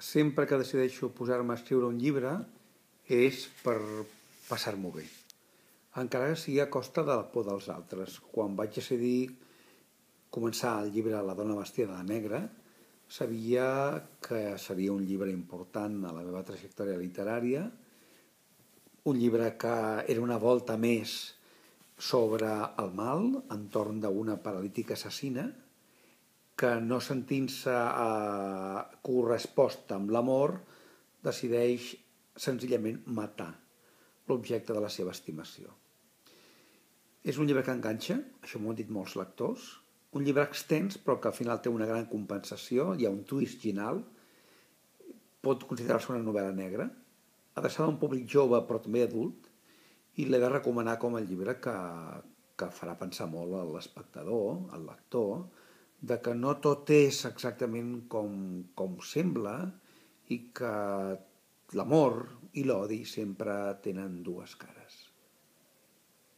Sempre que decideixo posar-me a escriure un llibre és per passar-m'ho bé, encara que sigui a costa de la por dels altres. Quan vaig decidir començar el llibre La dona vestida de negre, sabia que seria un llibre important a la meva trajectòria literària, un llibre que era una volta més sobre el mal entorn d'una paralítica assassina que, no sentint-se corresposta amb l'amor, decideix senzillament matar l'objecte de la seva estimació. És un llibre que enganxa, això m'ho han dit molts lectors, un llibre extens però que al final té una gran compensació, hi ha un twist final, pot considerar-se una novel·la negra, adreçada a un públic jove però també adult, i l'he de recomanar com a llibre que farà pensar molt a l'espectador, al lector, de que no tot és exactament com sembla i que l'amor i l'odi sempre tenen dues cares.